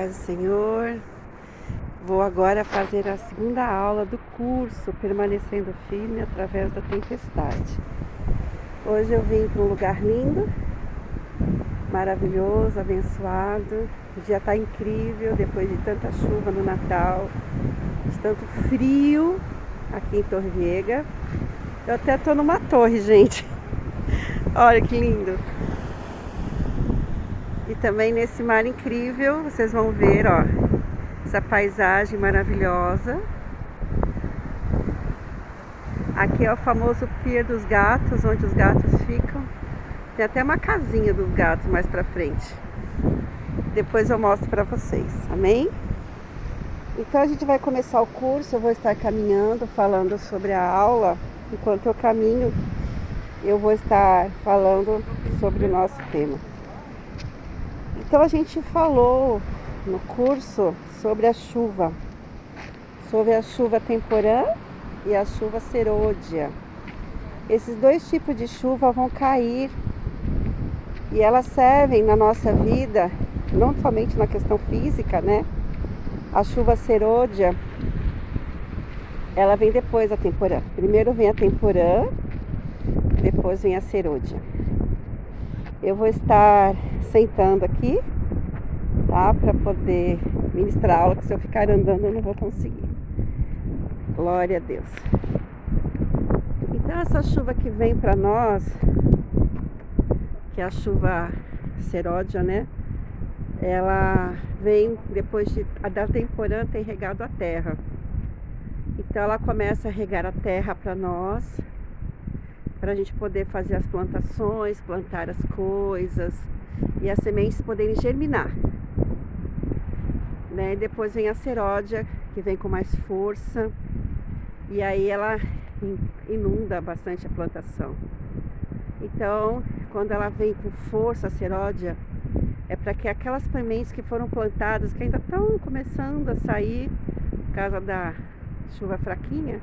Paz do Senhor. Vou agora fazer a segunda aula do curso Permanecendo Firme através da Tempestade. Hoje eu vim para um lugar lindo, maravilhoso, abençoado. O dia está incrível depois de tanta chuva no Natal, de tanto frio aqui em Torviega. Eu até estou numa torre, gente. Olha que lindo. E também nesse mar incrível, vocês vão ver, ó, essa paisagem maravilhosa. Aqui é o famoso Pier dos Gatos, onde os gatos ficam. Tem até uma casinha dos gatos mais pra frente. Depois eu mostro pra vocês, amém? Então a gente vai começar o curso, eu vou estar caminhando, falando sobre a aula. Enquanto eu caminho, eu vou estar falando sobre o nosso tema. Então a gente falou no curso sobre a chuva temporã e a chuva serôdia. Esses dois tipos de chuva vão cair e elas servem na nossa vida, não somente na questão física, né? A chuva serôdia, ela vem depois da temporã. Primeiro vem a temporã, depois vem a serôdia. Eu vou estar sentando aqui, tá? Para poder ministrar a aula, que se eu ficar andando eu não vou conseguir. Glória a Deus. Então essa chuva que vem para nós, que é a chuva serôdia, né? Ela vem depois da temporã ter regado a terra. Então ela começa a regar a terra para nós, para a gente poder fazer as plantações, plantar as coisas e as sementes poderem germinar, né? E depois vem a serôdia, que vem com mais força, e aí ela inunda bastante a plantação. Então, quando ela vem com força, a serôdia, é para que aquelas sementes que foram plantadas, que ainda estão começando a sair por causa da chuva fraquinha,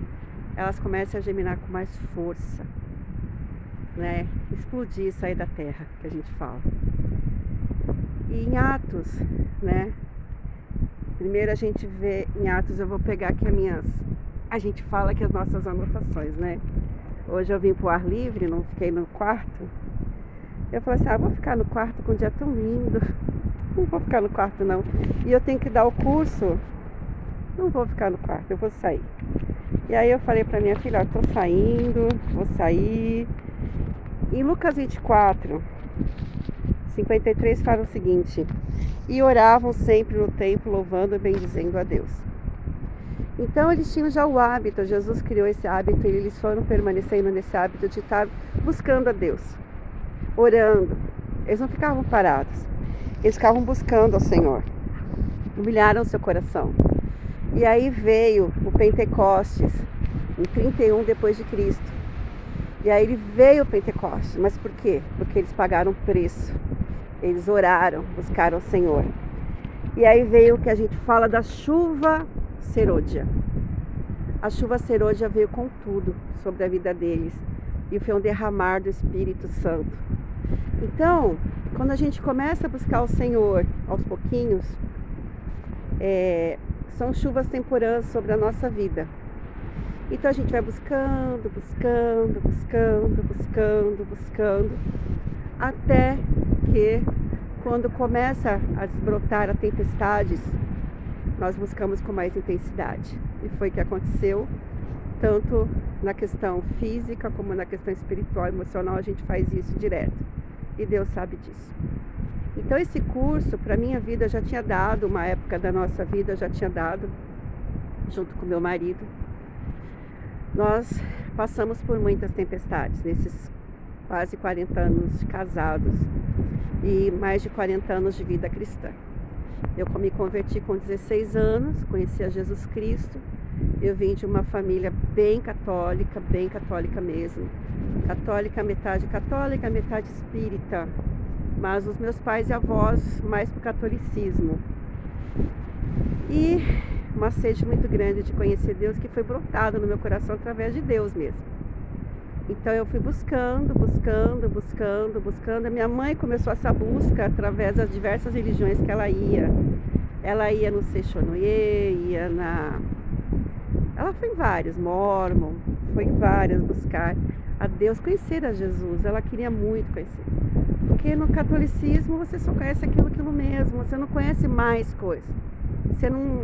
elas comecem a germinar com mais força, né? Explodir, sair da terra, que a gente fala. E em Atos, né? Primeiro a gente vê em Atos, eu vou pegar aqui a gente fala aqui as nossas anotações, né? Hoje eu vim pro ar livre, não fiquei no quarto. Eu falei assim, vou ficar no quarto com um dia tão lindo. Não vou ficar no quarto não. E eu tenho que dar o curso. Não vou ficar no quarto, eu vou sair. E aí eu falei pra minha filha, tô saindo, vou sair. Em Lucas 24, 53 fala o seguinte: e oravam sempre no templo, louvando e bendizendo a Deus. Então eles tinham já o hábito, Jesus criou esse hábito e eles foram permanecendo nesse hábito de estar buscando a Deus, orando. Eles não ficavam parados, eles ficavam buscando ao Senhor, humilharam seu coração. E aí veio o Pentecostes, em 31 depois de Cristo. E aí veio o Pentecostes, mas por quê? Porque eles pagaram preço, eles oraram, buscaram o Senhor. E aí veio o que a gente fala da chuva serôdia. A chuva serôdia veio com tudo sobre a vida deles, e foi um derramar do Espírito Santo. Então, quando a gente começa a buscar o Senhor aos pouquinhos, são chuvas temporãs sobre a nossa vida. Então a gente vai buscando, até que quando começa a desbrotar as tempestades, nós buscamos com mais intensidade. E foi o que aconteceu, tanto na questão física como na questão espiritual, emocional, a gente faz isso direto. E Deus sabe disso. Então esse curso, para minha vida, já tinha dado, uma época da nossa vida, já tinha dado, junto com meu marido. Nós passamos por muitas tempestades, nesses quase 40 anos de casados e mais de 40 anos de vida cristã. Eu me converti com 16 anos, conheci a Jesus Cristo. Eu vim de uma família bem católica mesmo. Católica, metade espírita. Mas os meus pais e avós mais pro catolicismo. E uma sede muito grande de conhecer Deus, que foi brotada no meu coração através de Deus mesmo. Então eu fui buscando. A minha mãe começou essa busca através das diversas religiões que ela ia. Ela ia no Seichonoye, ela foi em vários, Mormon, foi em várias buscar a Deus, conhecer a Jesus. Ela queria muito conhecer. Porque no catolicismo você só conhece aquilo mesmo, você não conhece mais coisas. Você não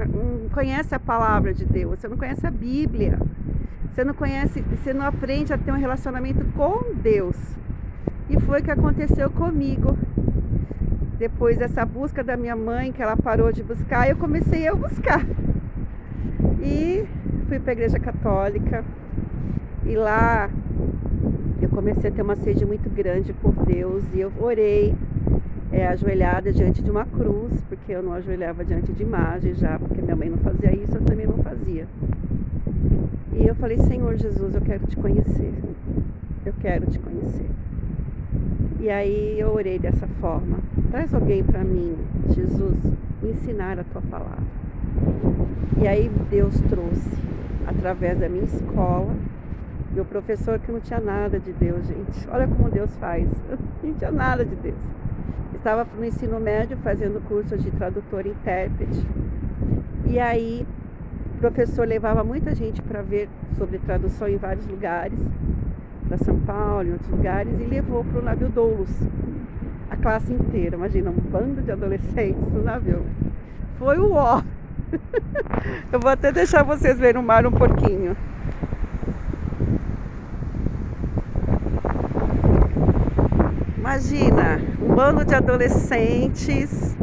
conhece a palavra de Deus, você não conhece a Bíblia. Você não aprende a ter um relacionamento com Deus. E foi o que aconteceu comigo. Depois dessa busca da minha mãe, que ela parou de buscar, eu comecei a buscar. E fui para a igreja católica. E lá eu comecei a ter uma sede muito grande por Deus. E eu orei ajoelhada diante de uma cruz, porque eu não ajoelhava diante de imagem já, porque minha mãe não fazia isso, eu também não fazia. E eu falei, Senhor Jesus, eu quero te conhecer. Eu quero te conhecer. E aí eu orei dessa forma. Traz alguém para mim, Jesus, me ensinar a tua palavra. E aí Deus trouxe, através da minha escola, meu professor que não tinha nada de Deus, gente. Olha como Deus faz. Não tinha nada de Deus. Estava no ensino médio fazendo curso de tradutor e intérprete. E aí o professor levava muita gente para ver sobre tradução em vários lugares, para São Paulo, em outros lugares, e levou para o navio Doulos, a classe inteira. Imagina, um bando de adolescentes no navio. Foi o ó. Eu vou até deixar vocês verem o mar um pouquinho. Imagina, um bando de adolescentes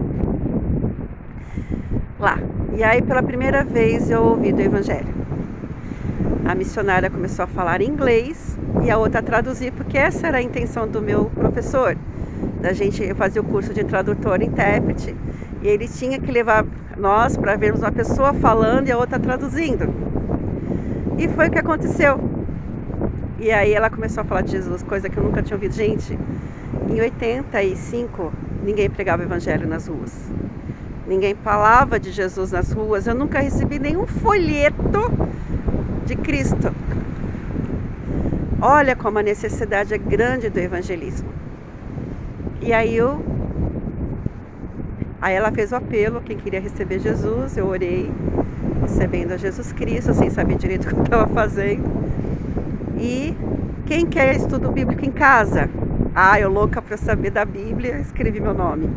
lá. E aí, pela primeira vez, eu ouvi do Evangelho. A missionária começou a falar inglês e a outra a traduzir, porque essa era a intenção do meu professor. Da gente fazer o curso de tradutor e intérprete. E ele tinha que levar nós para vermos uma pessoa falando e a outra traduzindo. E foi o que aconteceu. E aí ela começou a falar de Jesus, coisa que eu nunca tinha ouvido. Gente, em 85, ninguém pregava o evangelho nas ruas. Ninguém falava de Jesus nas ruas. Eu nunca recebi nenhum folheto de Cristo. Olha como a necessidade é grande do evangelismo. E aí ela fez o apelo, quem queria receber Jesus, eu orei, recebendo a Jesus Cristo, sem saber direito o que eu estava fazendo. E quem quer estudo bíblico em casa? Eu louca para saber da Bíblia, escrevi meu nome.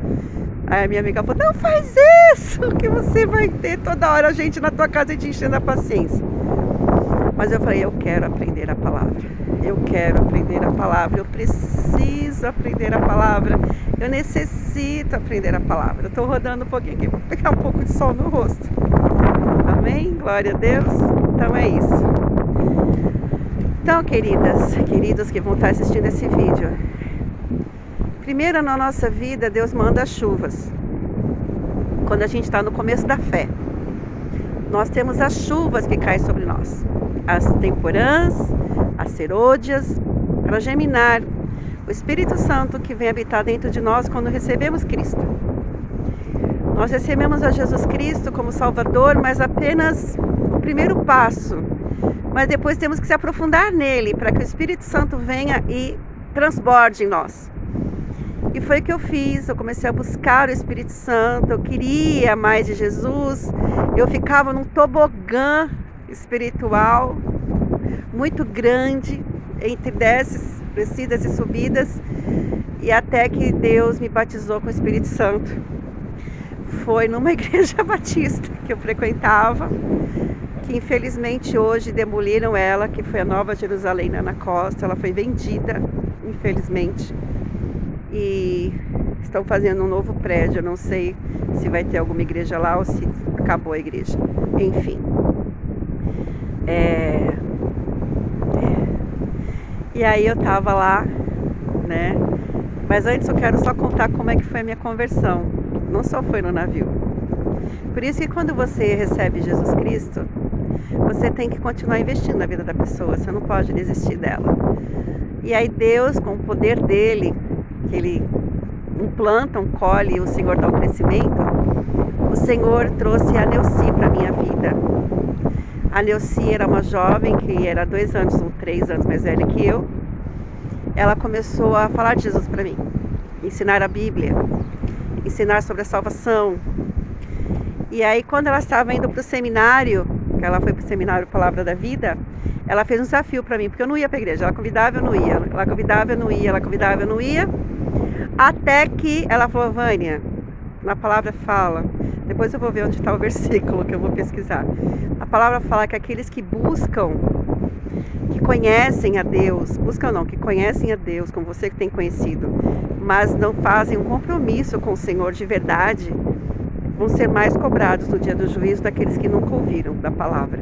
Aí a minha amiga falou, não faz isso, que você vai ter toda hora a gente na tua casa te enchendo a paciência. Mas eu falei, eu quero aprender a palavra. Eu quero aprender a palavra. Eu preciso aprender a palavra. Eu necessito aprender a palavra. Eu estou rodando um pouquinho aqui para pegar um pouco de sol no rosto. Amém? Glória a Deus. Então é isso. Então, queridos que vão estar assistindo esse vídeo. Primeiro na nossa vida, Deus manda as chuvas. Quando a gente está no começo da fé. Nós temos as chuvas que caem sobre nós. As temporãs, as serôdias, para germinar o Espírito Santo que vem habitar dentro de nós quando recebemos Cristo. Nós recebemos a Jesus Cristo como Salvador, mas apenas o primeiro passo. Mas depois temos que se aprofundar nele para que o Espírito Santo venha e transborde em nós. E foi o que eu fiz, eu comecei a buscar o Espírito Santo, eu queria mais de Jesus, eu ficava num tobogã espiritual muito grande, entre descidas e subidas, e até que Deus me batizou com o Espírito Santo. Foi numa igreja batista que eu frequentava, que infelizmente hoje demoliram ela, que foi a Nova Jerusalém na Costa, ela foi vendida, infelizmente. E estão fazendo um novo prédio, eu não sei se vai ter alguma igreja lá ou se acabou a igreja. Enfim. E aí eu tava lá, né? Mas antes eu quero só contar como é que foi a minha conversão. Não só foi no navio. Por isso que quando você recebe Jesus Cristo, você tem que continuar investindo na vida da pessoa, você não pode desistir dela. E aí Deus, com o poder dele, que ele implanta, colhe, e o Senhor dá o crescimento, o Senhor trouxe a Neuci para a minha vida. A Neuci era uma jovem que era 2 anos ou 3 anos mais velha que eu. Ela começou a falar de Jesus para mim, ensinar a Bíblia, ensinar sobre a salvação. E aí, quando ela estava indo para o seminário, que ela foi para o seminário Palavra da Vida, ela fez um desafio para mim, porque eu não ia para a igreja. Ela convidava, eu não ia. Ela convidava, eu não ia. Ela convidava, eu não ia. Até que ela falou: Vânia, na palavra fala, depois eu vou ver onde está o versículo que eu vou pesquisar. A palavra fala que aqueles que buscam, que conhecem a Deus, buscam não, que conhecem a Deus, como você que tem conhecido, mas não fazem um compromisso com o Senhor de verdade, vão ser mais cobrados no dia do juízo daqueles que nunca ouviram da palavra.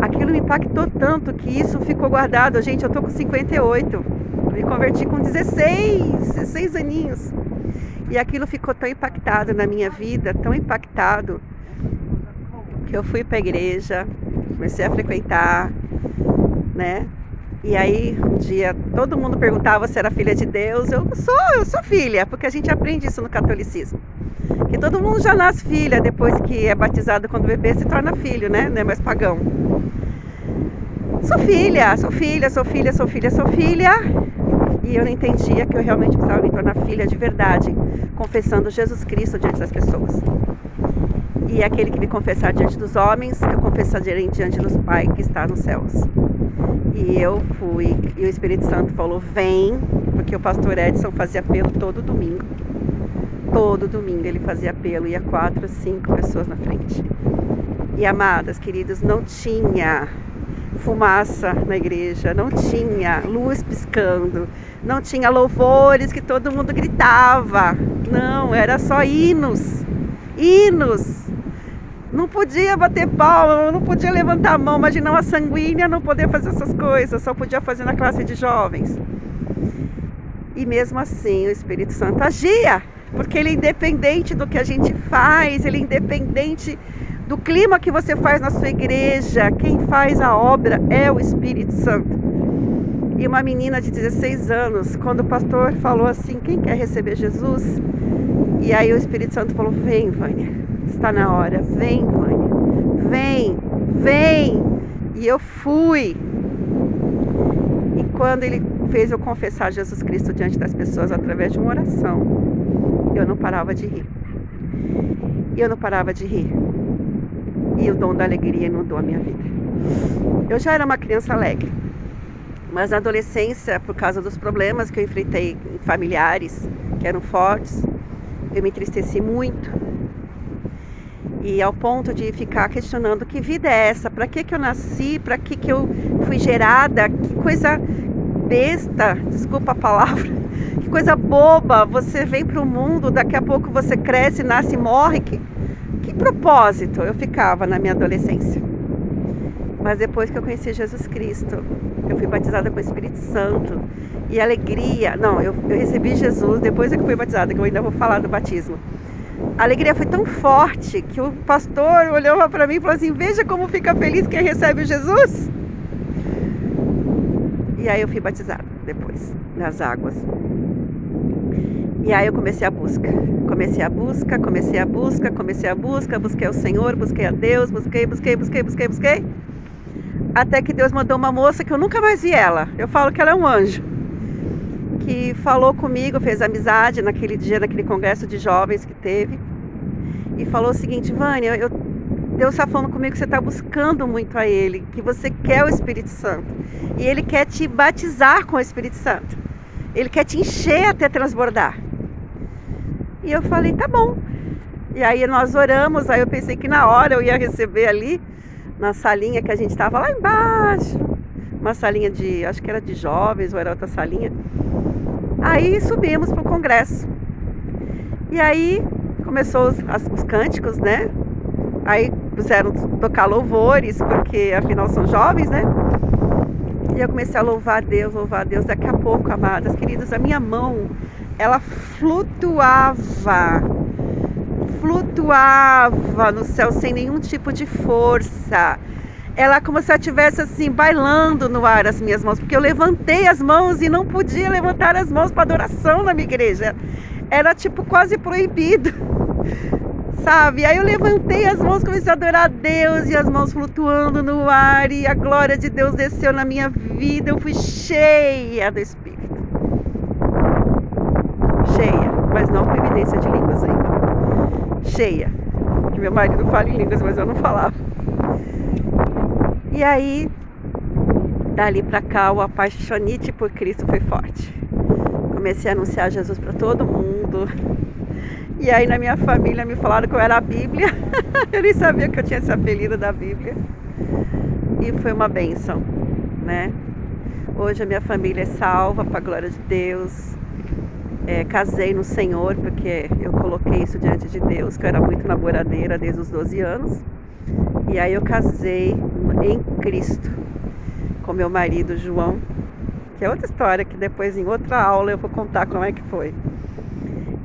Aquilo me impactou tanto que isso ficou guardado. Gente, eu tô com 58, me converti com 16 aninhos. E aquilo ficou tão impactado na minha vida, tão impactado, que eu fui para a igreja, comecei a frequentar, né? E aí, um dia, todo mundo perguntava se era filha de Deus. Eu sou filha, porque a gente aprende isso no catolicismo. Que todo mundo já nasce filha, depois que é batizado quando o bebê se torna filho, né? Não é mais pagão. Sou filha. E eu não entendia que eu realmente precisava me tornar filha de verdade, confessando Jesus Cristo diante das pessoas. E aquele que me confessar diante dos homens, eu confessarei diante dos Pai que está nos céus. E eu fui, e o Espírito Santo falou: vem, porque o pastor Edson fazia apelo todo domingo. Todo domingo ele fazia apelo, ia 4, 5 pessoas na frente. E amadas, queridos, não tinha fumaça na igreja, não tinha luz piscando, não tinha louvores que todo mundo gritava, não, era só hinos, não podia bater palma, não podia levantar a mão, imagina uma sanguínea não poder fazer essas coisas, só podia fazer na classe de jovens. E mesmo assim o Espírito Santo agia, porque ele é independente do que a gente faz, ele é independente do clima que você faz na sua igreja. Quem faz a obra é o Espírito Santo. E uma menina de 16 anos, quando o pastor falou assim: quem quer receber Jesus? E aí o Espírito Santo falou: vem, Vânia, está na hora, vem, Vânia, vem. E eu fui. E quando ele fez eu confessar Jesus Cristo diante das pessoas através de uma oração, eu não parava de rir. E o dom da alegria inundou a minha vida. Eu já era uma criança alegre, mas na adolescência, por causa dos problemas que eu enfrentei em familiares que eram fortes, eu me entristeci muito. E ao ponto de ficar questionando: que vida é essa? Para que eu nasci? Para que eu fui gerada? Que coisa besta, desculpa a palavra, que coisa boba. Você vem para o mundo, daqui a pouco você cresce, nasce e morre. Que propósito eu ficava na minha adolescência. Mas depois que eu conheci Jesus Cristo, eu fui batizada com o Espírito Santo. E alegria, não, eu recebi Jesus depois que eu fui batizada, que eu ainda vou falar do batismo. A alegria foi tão forte que o pastor olhou para mim e falou assim: veja como fica feliz quem recebe o Jesus. E aí eu fui batizada depois, nas águas. E aí eu comecei a busca, busquei o Senhor, busquei a Deus, busquei. Até que Deus mandou uma moça que eu nunca mais vi ela. Eu falo que ela é um anjo. Que falou comigo, fez amizade naquele dia, naquele congresso de jovens que teve. E falou o seguinte: Vânia, Deus está falando comigo que você está buscando muito a Ele, que você quer o Espírito Santo. E Ele quer te batizar com o Espírito Santo. Ele quer te encher até transbordar. E eu falei: tá bom. E aí nós oramos, aí eu pensei que na hora eu ia receber ali, na salinha que a gente estava lá embaixo. Uma salinha de, acho que era de jovens ou era outra salinha. Aí subimos para o congresso. E aí começou os cânticos, né? Aí puseram tocar louvores, porque afinal são jovens, né? E eu comecei a louvar a Deus. Daqui a pouco, amadas, queridas, a minha mão, ela flutuava no céu sem nenhum tipo de força. Ela como se ela estivesse assim, bailando no ar as minhas mãos, porque eu levantei as mãos e não podia levantar as mãos para adoração na minha igreja. Era tipo quase proibido, sabe? Aí eu levantei as mãos, comecei a adorar a Deus e as mãos flutuando no ar e a glória de Deus desceu na minha vida. Eu fui cheia do Espírito. Cheia, mas não com evidência de línguas ainda. Cheia. que meu marido fala em línguas, mas eu não falava. E aí, dali pra cá, o apaixonite por Cristo foi forte. Comecei a anunciar Jesus para todo mundo. E aí na minha família me falaram que eu era a Bíblia. Eu nem sabia que eu tinha esse apelido da Bíblia. E foi uma bênção, né? Hoje a minha família é salva, para a glória de Deus. Casei no Senhor, porque eu coloquei isso diante de Deus, que eu era muito namoradeira desde os 12 anos. E aí eu casei em Cristo com meu marido João, que é outra história que depois em outra aula eu vou contar como é que foi.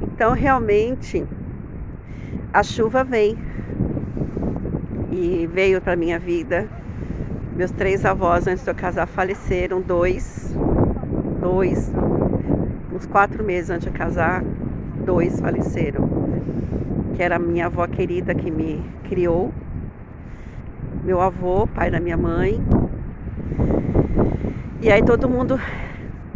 Então realmente a chuva vem e veio para minha vida. Meus 3 avós antes de eu casar faleceram, dois, uns 4 meses antes de eu casar, 2 faleceram. Que era a minha avó querida que me criou, meu avô, pai da minha mãe. E aí todo mundo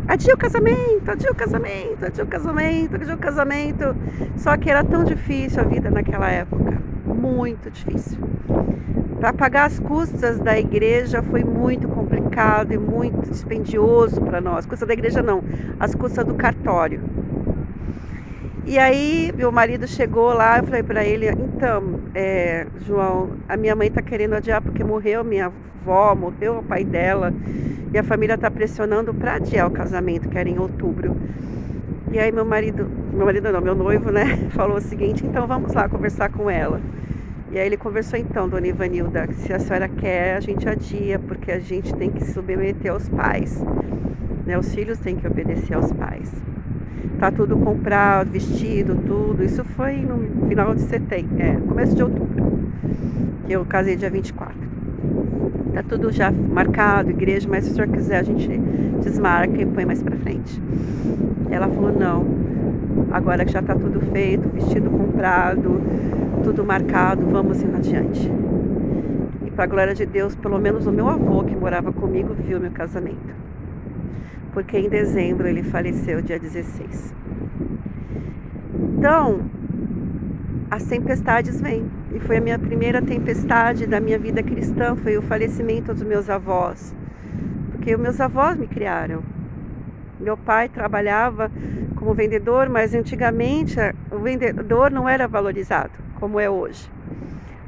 adia o casamento, adia o casamento, adia o casamento, adia o casamento. Só que era tão difícil a vida naquela época, muito difícil. Para pagar as custas da igreja foi muito complicado e muito dispendioso para nós. Custas da igreja não, as custas do cartório. E aí meu marido chegou lá, eu falei para ele, então, João, a minha mãe tá querendo adiar porque morreu minha avó, morreu o pai dela, e a família tá pressionando para adiar o casamento, que era em outubro. E aí meu noivo, né, falou o seguinte, então vamos lá conversar com ela. E aí ele conversou, então, dona Ivanilda, se a senhora quer, a gente adia, porque a gente tem que se submeter aos pais, né, os filhos têm que obedecer aos pais. Tá tudo comprado, vestido, tudo. Isso foi no final de setembro, começo de outubro, que eu casei dia 24. Tá tudo já marcado, igreja, mas se o senhor quiser a gente desmarca e põe mais pra frente. Ela falou, não, agora que já tá tudo feito, vestido comprado, tudo marcado, vamos ir adiante. E pra glória de Deus, pelo menos o meu avô que morava comigo viu meu casamento. Porque em dezembro ele faleceu, dia 16. Então, as tempestades vêm. E foi a minha primeira tempestade da minha vida cristã, foi o falecimento dos meus avós. Porque os meus avós me criaram. Meu pai trabalhava como vendedor, mas antigamente o vendedor não era valorizado, como é hoje.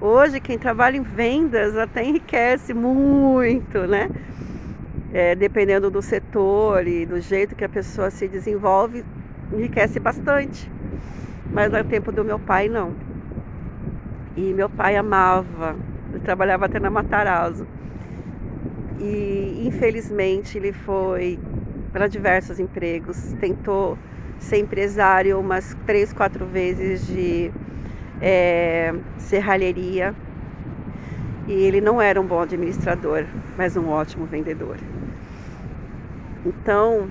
Hoje, quem trabalha em vendas até enriquece muito, né? Dependendo do setor e do jeito que a pessoa se desenvolve, enriquece bastante. Mas no tempo do meu pai, não. E meu pai amava, ele trabalhava até na Matarazzo. E infelizmente ele foi para diversos empregos, tentou ser empresário umas 3, 4 vezes de serralheria. E ele não era um bom administrador, mas um ótimo vendedor. Então,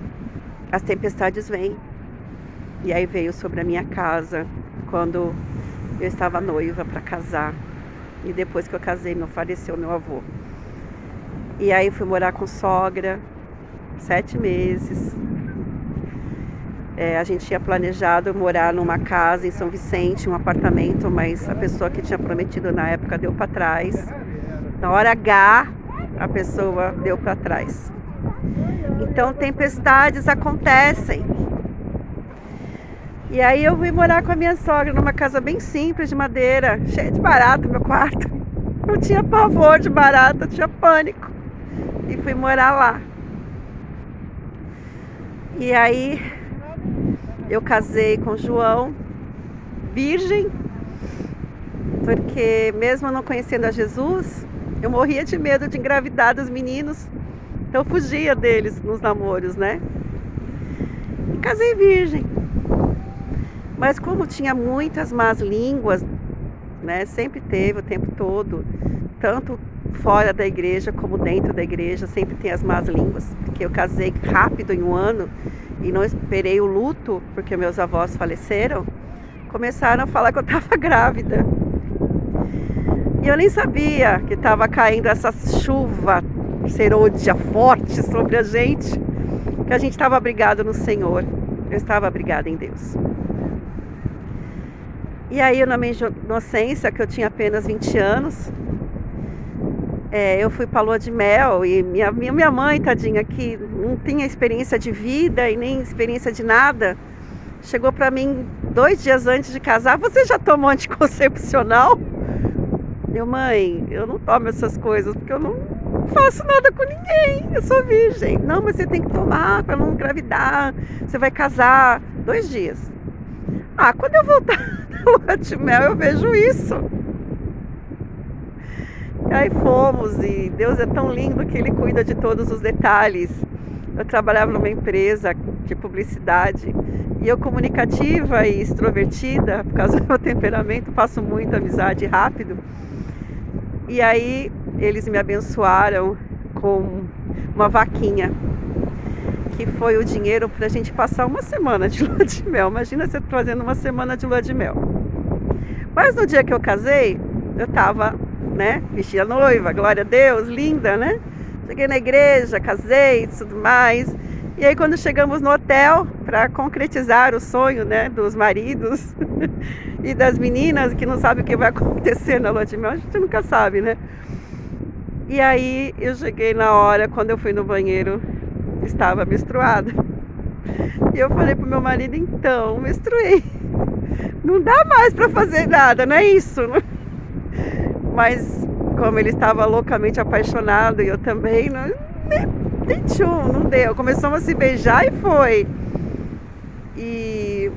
as tempestades vêm. E aí veio sobre a minha casa, quando eu estava noiva para casar. E depois que eu casei, faleceu meu avô. E aí fui morar com sogra, 7 meses. A gente tinha planejado morar numa casa em São Vicente, um apartamento, mas a pessoa que tinha prometido na época deu para trás. Na hora H, a pessoa deu para trás. Então, tempestades acontecem. E aí eu fui morar com a minha sogra numa casa bem simples, de madeira, cheia de barata, meu quarto. Eu tinha pavor de barata, eu tinha pânico. E fui morar lá. E aí eu casei com o João, virgem, porque mesmo não conhecendo a Jesus, eu morria de medo de engravidar dos meninos, então eu fugia deles nos namoros, né? E casei virgem. Mas como tinha muitas más línguas, né? Sempre teve o tempo todo, tanto fora da igreja como dentro da igreja, sempre tem as más línguas. Porque eu casei rápido em 1 ano e não esperei o luto, porque meus avós faleceram, começaram a falar que eu estava grávida. E eu nem sabia que estava caindo essa chuva serôdia forte sobre a gente, que a gente estava abrigado no Senhor. Eu estava abrigada em Deus. E aí, na minha inocência, que eu tinha apenas 20 anos, eu fui pra lua de mel e minha mãe, tadinha, que não tinha experiência de vida e nem experiência de nada, chegou pra mim 2 dias antes de casar: "Você já tomou anticoncepcional?" Eu: "Mãe, eu não tomo essas coisas porque eu não faço nada com ninguém, eu sou virgem." "Não, mas você tem que tomar pra não engravidar, você vai casar." 2 dias. Ah, quando eu voltar da lua de mel eu vejo isso. E aí fomos, e Deus é tão lindo que Ele cuida de todos os detalhes. Eu trabalhava numa empresa de publicidade e eu, comunicativa e extrovertida, por causa do meu temperamento, faço muita amizade rápido. E aí eles me abençoaram com uma vaquinha, que foi o dinheiro para a gente passar uma semana de lua de mel. Imagina você fazendo uma semana de lua de mel. Mas no dia que eu casei, eu tava, né, vestida noiva, glória a Deus, linda, né? Cheguei na igreja, casei e tudo mais. E aí, quando chegamos no hotel, para concretizar o sonho, né, dos maridos e das meninas que não sabem o que vai acontecer na lua de mel, a gente nunca sabe, né? E aí, eu cheguei na hora, quando eu fui no banheiro, estava menstruada. E eu falei pro meu marido: "Então, menstruei. Não dá mais para fazer nada, não é isso?" Mas como ele estava loucamente apaixonado e eu também, nem tchum, não deu. Começamos a se beijar e foi. E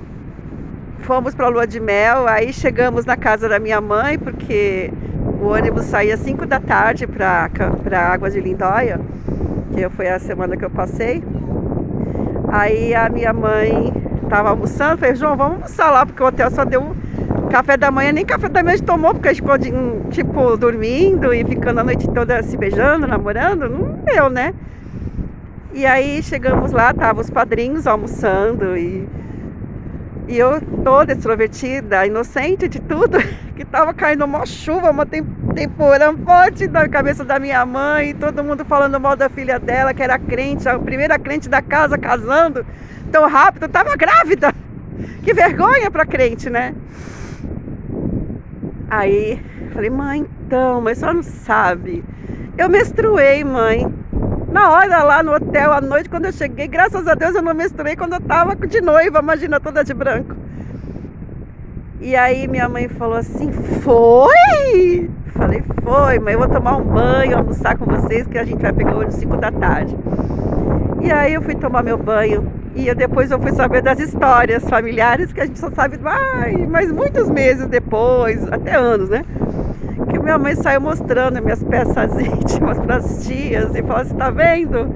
fomos para a lua de mel. Aí chegamos na casa da minha mãe, porque o ônibus saía às 5 da tarde para Águas de Lindóia, que foi a semana que eu passei. Aí a minha mãe estava almoçando, falei: "João, vamos almoçar lá, porque o hotel só deu café da manhã." Nem café da manhã a gente tomou, porque a gente ficou tipo dormindo e ficando a noite toda se beijando, namorando, não deu, né? E aí chegamos lá, estavam os padrinhos almoçando e eu toda extrovertida, inocente de tudo, que tava caindo uma chuva, uma temporã forte na cabeça da minha mãe, todo mundo falando mal da filha dela, que era crente, a primeira crente da casa, casando tão rápido, tava grávida. Que vergonha pra crente, né? Aí falei: "Mãe, então, mas só não sabe, eu menstruei, mãe. Na hora lá no hotel à noite, quando eu cheguei, graças a Deus eu não menstruei quando eu tava de noiva, imagina, toda de branco." E aí minha mãe falou assim: "Foi?" Falei: "Foi, mãe, eu vou tomar um banho, almoçar com vocês, que a gente vai pegar o ônibus 5 da tarde." E aí eu fui tomar meu banho e depois eu fui saber das histórias familiares, que a gente só sabe, mas muitos meses depois, até anos, né? Que minha mãe saiu mostrando minhas peças íntimas para as tias e falou assim: "Tá vendo?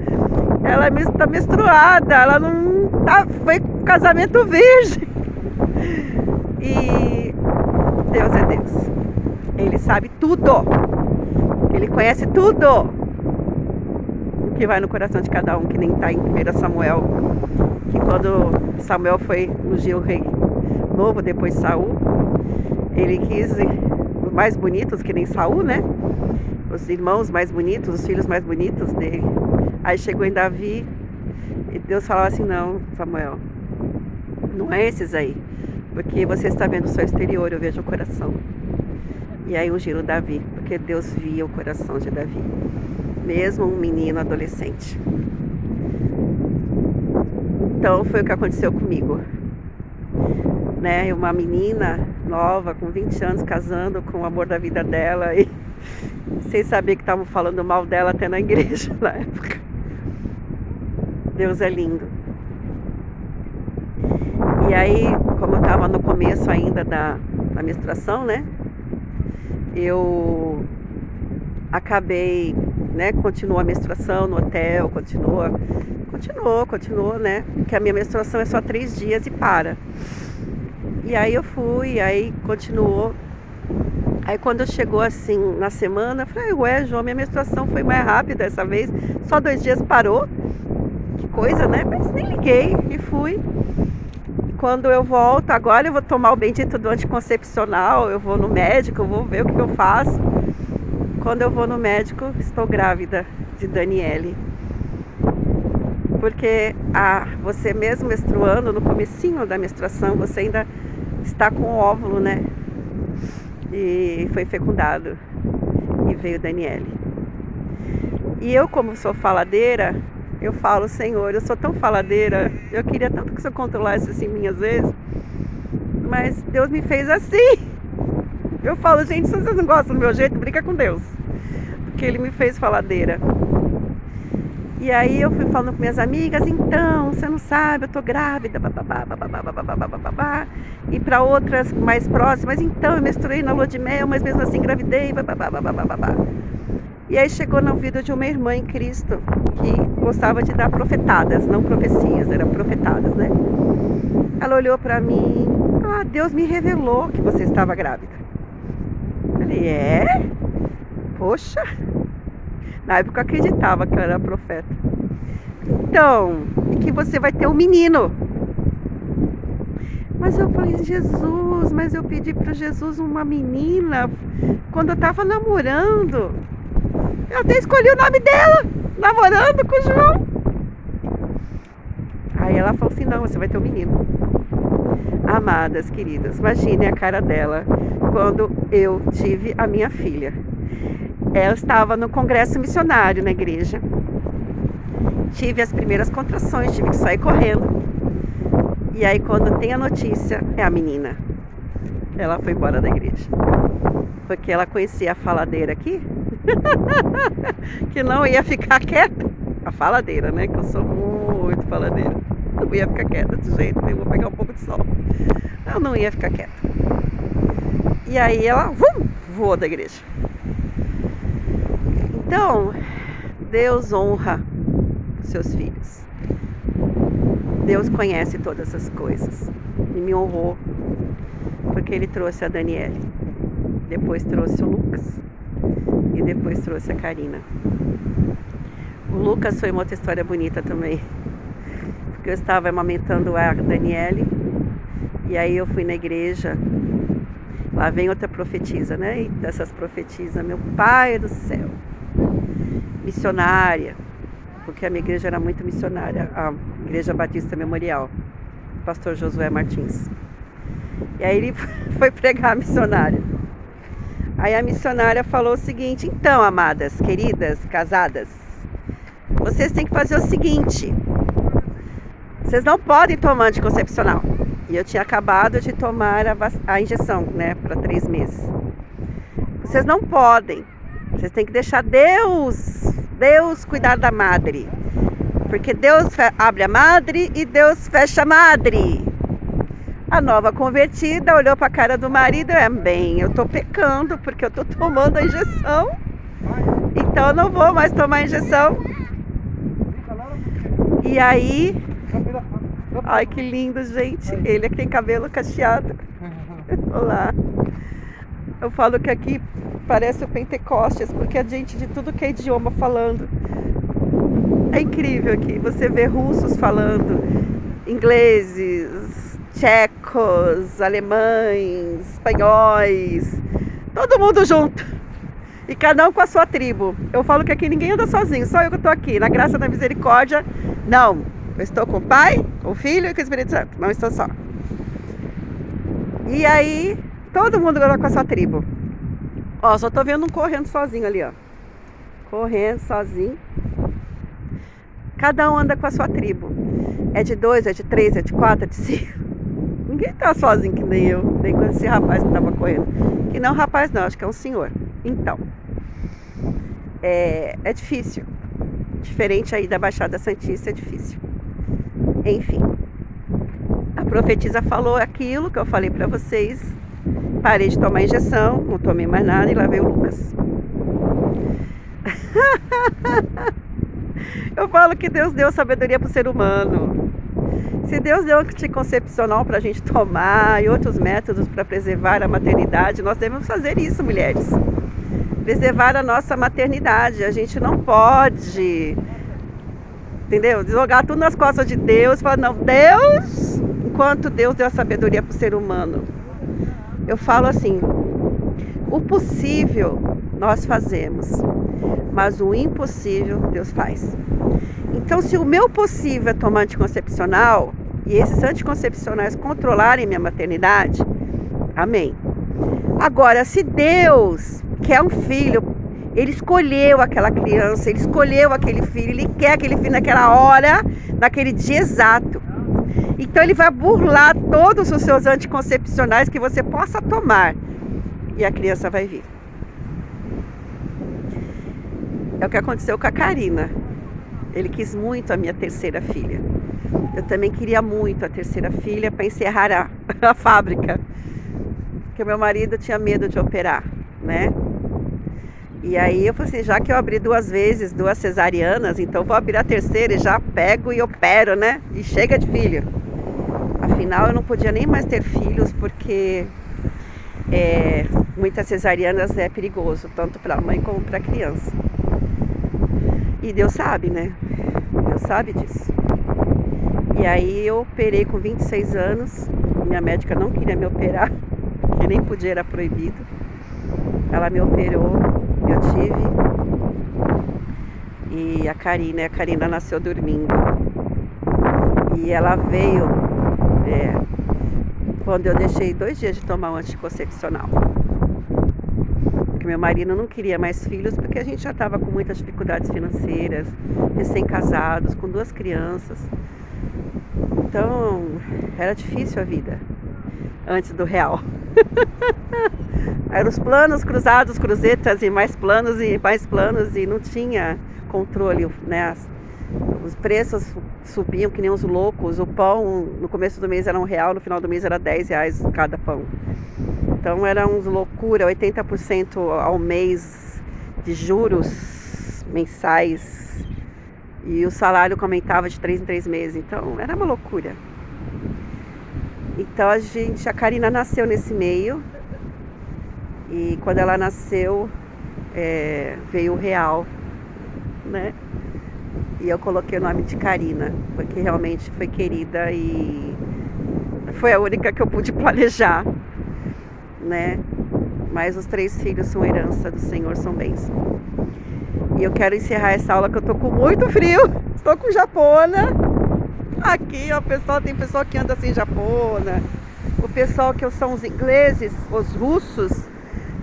Ela tá menstruada, ela não tá, foi casamento virgem." E Deus é Deus. Ele sabe tudo. Ele conhece tudo o que vai no coração de cada um, que nem está em 1 Samuel, que quando Samuel foi ungir o rei novo depois de Saul, ele quis os mais bonitos, que nem Saul, né? Os irmãos mais bonitos, os filhos mais bonitos dele. Aí chegou em Davi e Deus falava assim: "Não, Samuel, não é esses aí, porque você está vendo só o exterior, eu vejo o coração." E aí ungiram Davi, porque Deus via o coração de Davi, mesmo um menino adolescente. Então foi o que aconteceu comigo, né? Uma menina nova, com 20 anos, casando com o amor da vida dela e sem saber que estavam falando mal dela até na igreja na época. Deus é lindo. E aí, como eu estava no começo ainda da menstruação, né? Eu acabei, né? Continuou a menstruação no hotel, continuou, né? Porque a minha menstruação é só 3 dias e para. E aí eu fui, aí continuou. Aí quando chegou assim na semana, eu falei: "Ué, João, minha menstruação foi mais rápida dessa vez, só 2 dias parou. Que coisa, né?" Mas nem liguei e fui. Quando eu volto, agora eu vou tomar o bendito do anticoncepcional, eu vou no médico, eu vou ver o que eu faço. Quando eu vou no médico, estou grávida de Daniele. Porque você mesmo menstruando, no comecinho da menstruação, você ainda está com o óvulo, né? E foi fecundado. E veio Daniele. E eu, como sou faladeira, eu falo, Senhor, eu sou tão faladeira, eu queria tanto que o Senhor controlasse assim minhas vezes, mas Deus me fez assim. Eu falo, gente, se vocês não gostam do meu jeito, briga com Deus, porque Ele me fez faladeira. E aí eu fui falando com minhas amigas, então, você não sabe, eu tô grávida, bababá, bababá, bababá, bababá. E para outras mais próximas, então, eu menstruei na lua de mel, mas mesmo assim engravidei, bababá, bababá, bababá. E aí chegou na vida de uma irmã em Cristo que gostava de dar profetadas, não profecias, eram profetadas, né? Ela olhou para mim, Deus me revelou que você estava grávida. Eu falei, Poxa, na época eu acreditava que ela era profeta. Então, e que você vai ter um menino. Mas eu falei, Jesus, mas eu pedi para Jesus uma menina quando eu estava namorando. Eu até escolhi o nome dela, namorando com o João. Aí ela falou assim, não, você vai ter um menino. Amadas, queridas, imagine a cara dela quando eu tive a minha filha. Ela estava no congresso missionário na igreja. Tive as primeiras contrações, tive que sair correndo. E aí quando tem a notícia, é a menina. Ela foi embora da igreja. Porque ela conhecia a faladeira aqui, que não ia ficar quieta. A faladeira, né? Que eu sou muito faladeira. Não ia ficar quieta de jeito nenhum, vou pegar um pouco de sol. Eu não ia ficar quieta. E aí ela voou da igreja. Então, Deus honra os seus filhos. Deus conhece todas as coisas. E me honrou, porque Ele trouxe a Daniele. Depois trouxe o Lucas. E depois trouxe a Karina. O Lucas foi uma outra história bonita também. Porque eu estava amamentando a Daniele. E aí eu fui na igreja. Lá vem outra profetisa, né? E dessas profetisas, meu pai do céu. Missionária. Porque a minha igreja era muito missionária. A Igreja Batista Memorial. Pastor Josué Martins. E aí ele foi pregar a missionária. Aí a missionária falou o seguinte, então, amadas, queridas, casadas, vocês têm que fazer o seguinte, vocês não podem tomar anticoncepcional. E eu tinha acabado de tomar a injeção, né, para 3 meses. Vocês não podem, vocês têm que deixar Deus cuidar da madre. Porque Deus abre a madre e Deus fecha a madre. A nova convertida olhou para a cara do marido e eu tô pecando porque eu tô tomando a injeção. Então eu não vou mais tomar a injeção. E aí, ai que lindo, gente. Ele é que tem cabelo cacheado. Olá. Eu falo que aqui parece o Pentecostes, porque a gente de tudo que é idioma falando. É incrível aqui. Você vê russos falando, ingleses, tchecos, alemães, espanhóis, todo mundo junto. E cada um com a sua tribo. Eu falo que aqui ninguém anda sozinho, só eu que estou aqui. Na graça da misericórdia, não. Eu estou com o Pai, com o Filho e com o Espírito Santo. Não estou só. E aí, todo mundo anda com a sua tribo. Ó, só estou vendo um correndo sozinho ali, ó. Correndo sozinho. Cada um anda com a sua tribo. É de 2, é de 3, é de 4, é de 5. Ninguém tá sozinho que nem eu, nem com esse rapaz que tava correndo. Que não é um rapaz não, acho que é um senhor. Então, é difícil. Diferente aí da Baixada Santista, é difícil. Enfim, a profetisa falou aquilo que eu falei pra vocês. Parei de tomar injeção, não tomei mais nada e lá veio o Lucas. Eu falo que Deus deu sabedoria pro ser humano. Se Deus deu anticoncepcional para a gente tomar e outros métodos para preservar a maternidade, nós devemos fazer isso, mulheres. Preservar a nossa maternidade. A gente não pode, entendeu? Jogar tudo nas costas de Deus e falar, não, Deus, enquanto Deus deu a sabedoria para o ser humano. Eu falo assim, o possível nós fazemos, mas o impossível Deus faz. Então, se o meu possível é tomar anticoncepcional e esses anticoncepcionais controlarem minha maternidade, Amém. Agora, se Deus quer um filho, Ele escolheu aquela criança, Ele escolheu aquele filho, Ele quer aquele filho naquela hora, naquele dia exato. Então Ele vai burlar todos os seus anticoncepcionais que você possa tomar, e a criança vai vir. É o que aconteceu com a Karina. Ele quis muito a minha terceira filha. Eu também queria muito a terceira filha para encerrar a fábrica, porque meu marido tinha medo de operar, né? E aí eu falei assim, já que eu abri 2 vezes, 2 cesarianas, então vou abrir a terceira e já pego e opero, né? E chega de filho. Afinal, eu não podia nem mais ter filhos, porque muitas cesarianas é perigoso, tanto para a mãe como para a criança. E Deus sabe, né? Deus sabe disso. E aí eu operei com 26 anos, minha médica não queria me operar, que nem podia, era proibido. Ela me operou, eu tive. E a Karina nasceu dormindo. E ela veio quando eu deixei 2 dias de tomar um anticoncepcional. Porque meu marido não queria mais filhos, porque a gente já estava com muitas dificuldades financeiras, recém-casados, com 2 crianças. Então, era difícil a vida antes do real. Eram os planos cruzados, cruzetas e mais planos e não tinha controle, né? Os preços subiam que nem uns loucos. O pão no começo do mês era R$1, no final do mês era R$10 cada pão. Então era uns loucura, 80% ao mês de juros mensais. E o salário aumentava de 3 em 3 meses. Então era uma loucura. Então a Karina nasceu nesse meio. E quando ela nasceu, veio o real, né? E eu coloquei o nome de Karina, porque realmente foi querida e foi a única que eu pude planejar, né? Mas os 3 filhos são herança do Senhor, são bênção. E eu quero encerrar essa aula que eu tô com muito frio. Estou com japona. Aqui, ó, tem pessoal que anda sem japona. O pessoal que são os ingleses, os russos,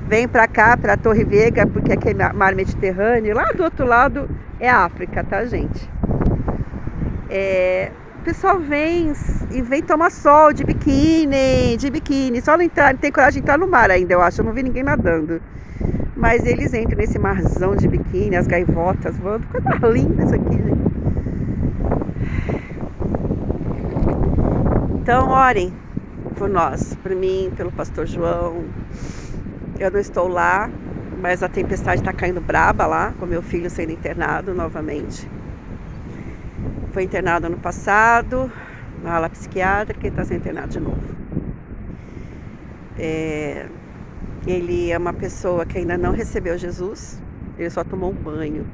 vem pra cá, pra Torre Vega, porque aqui é mar Mediterrâneo. Lá do outro lado é África, tá, gente? O pessoal vem tomar sol de biquíni. Só não tem coragem de entrar no mar ainda, eu acho. Eu não vi ninguém nadando. Mas eles entram nesse marzão de biquíni, as gaivotas voando. Coisa linda isso aqui, gente. Então, orem por nós, por mim, pelo pastor João. Eu não estou lá, mas a tempestade está caindo braba lá, com meu filho sendo internado novamente. Foi internado ano passado, na ala psiquiátrica, e está sendo internado de novo. Ele é uma pessoa que ainda não recebeu Jesus, ele só tomou um banho.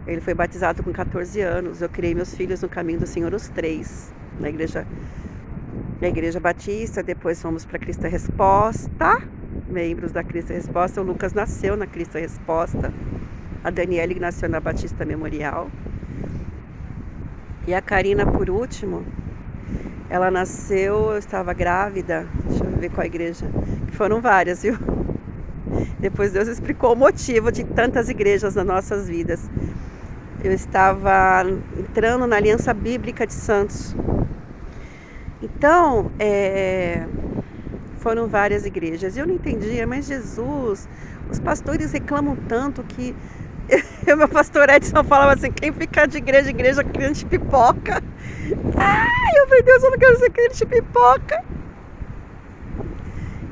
Ele foi batizado com 14 anos, eu criei meus filhos no caminho do Senhor, os 3, na igreja batista, depois fomos para Cristo Resposta, membros da Cristo Resposta. O Lucas nasceu na Cristo Resposta, a Daniele nasceu na Batista Memorial. E a Karina, por último, ela nasceu, eu estava grávida, deixa eu ver qual a igreja, que foram várias, viu? Depois Deus explicou o motivo de tantas igrejas nas nossas vidas. Eu estava entrando na Aliança Bíblica de Santos. Então, foram várias igrejas. Eu não entendia, mas Jesus, os pastores reclamam tanto que meu pastor Edson falava assim, quem fica de igreja em igreja crente de pipoca. Ai, eu falei, Deus, eu não quero ser crente de pipoca.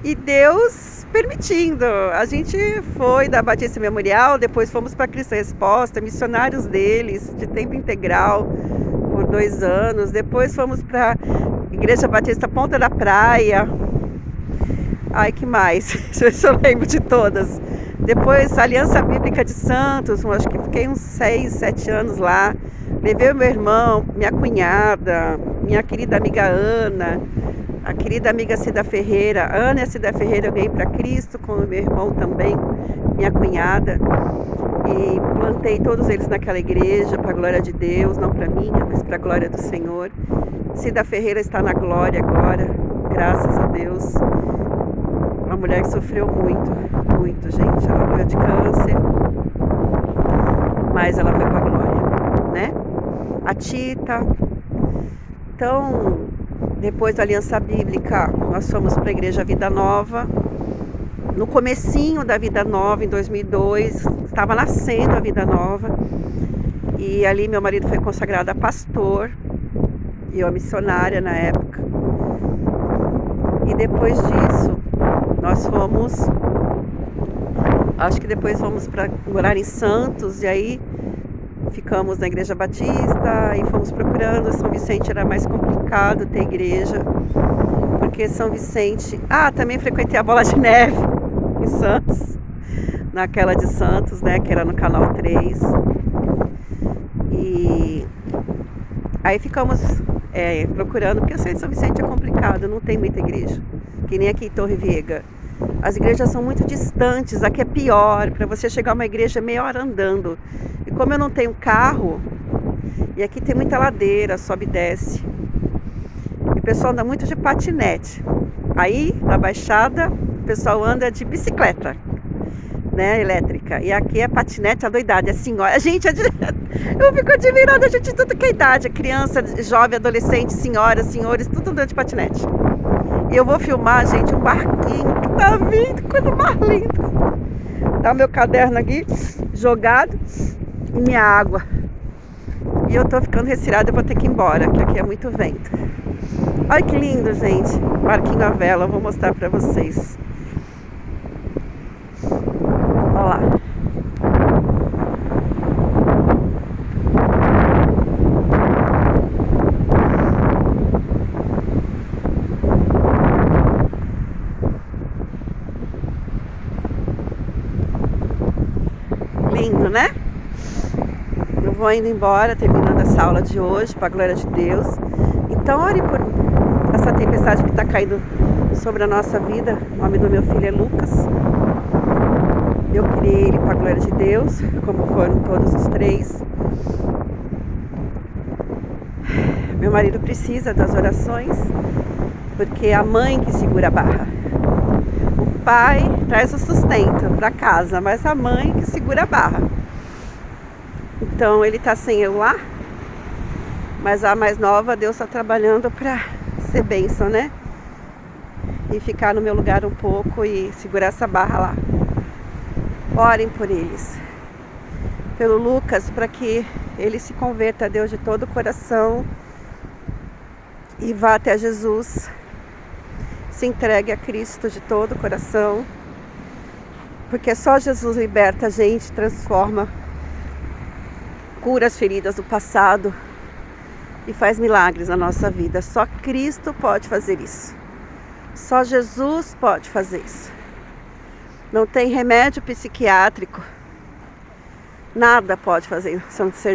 E Deus permitindo. A gente foi da Batista Memorial, depois fomos para Cristo Resposta, missionários deles, de tempo integral, por 2 anos. Depois fomos para Igreja Batista Ponta da Praia. Ai, que mais? Deixa eu ver se eu lembro de todas. Depois, Aliança Bíblica de Santos, acho que fiquei uns 6, 7 anos lá. Levei o meu irmão, minha cunhada, minha querida amiga Ana, a querida amiga Cida Ferreira. Ana e a Cida Ferreira eu ganhei para Cristo, com o meu irmão também, minha cunhada. E plantei todos eles naquela igreja, para a glória de Deus, não para mim, mas para a glória do Senhor. Cida Ferreira está na glória agora. graças a Deus. Uma mulher que sofreu muito, muito, gente. Ela morreu de câncer, mas ela foi para a glória, né? A Tita. Então, depois da Aliança Bíblica, nós fomos para a Igreja Vida Nova. No comecinho da Vida Nova, em 2002, estava nascendo a Vida Nova. E ali meu marido foi consagrado a pastor e eu a missionária na época. E depois disso, nós fomos, acho que depois fomos para morar em Santos, e aí ficamos na Igreja Batista e fomos procurando. São Vicente era mais complicado ter igreja, porque São Vicente... também frequentei a Bola de Neve em Santos, naquela de Santos, né, que era no Canal 3. E aí ficamos procurando, porque eu sei que São Vicente é complicado, não tem muita igreja, que nem aqui em Torre Vega. As igrejas são muito distantes, aqui é pior, para você chegar a uma igreja é meia hora andando. E como eu não tenho carro, e aqui tem muita ladeira, sobe e desce, e o pessoal anda muito de patinete. Aí, na Baixada, o pessoal anda de bicicleta, né, elétrica. E aqui é patinete adoidado, é senhora. Gente, eu fico admirando a gente de tudo que é idade. Criança, jovem, adolescente, senhoras, senhores, tudo andando de patinete. E eu vou filmar, gente, um barquinho que tá vindo, coisa mais linda. Tá o meu caderno aqui, jogado, e minha água. E eu tô ficando resfriada, eu vou ter que ir embora, que aqui é muito vento. Olha que lindo, gente. Barquinho à vela, eu vou mostrar pra vocês. Olha lá. Lindo, né? Eu vou indo embora, terminando essa aula de hoje, para a glória de Deus. Então, ore por essa tempestade que está caindo sobre a nossa vida. O nome do meu filho é Lucas. Eu criei ele para a glória de Deus, como foram todos os três. Meu marido precisa das orações, porque é a mãe que segura a barra. O pai traz o sustento para casa, mas a mãe que segura a barra. Então ele está sem eu lá, mas a mais nova, Deus está trabalhando para ser bênção, né? E ficar no meu lugar um pouco e segurar essa barra lá. Orem por eles, pelo Lucas, para que ele se converta a Deus de todo o coração e vá até Jesus, se entregue a Cristo de todo o coração, porque só Jesus liberta a gente, transforma, cura as feridas do passado e faz milagres na nossa vida. Só Cristo pode fazer isso. Só Jesus pode fazer isso. Não tem remédio psiquiátrico. Nada pode fazer.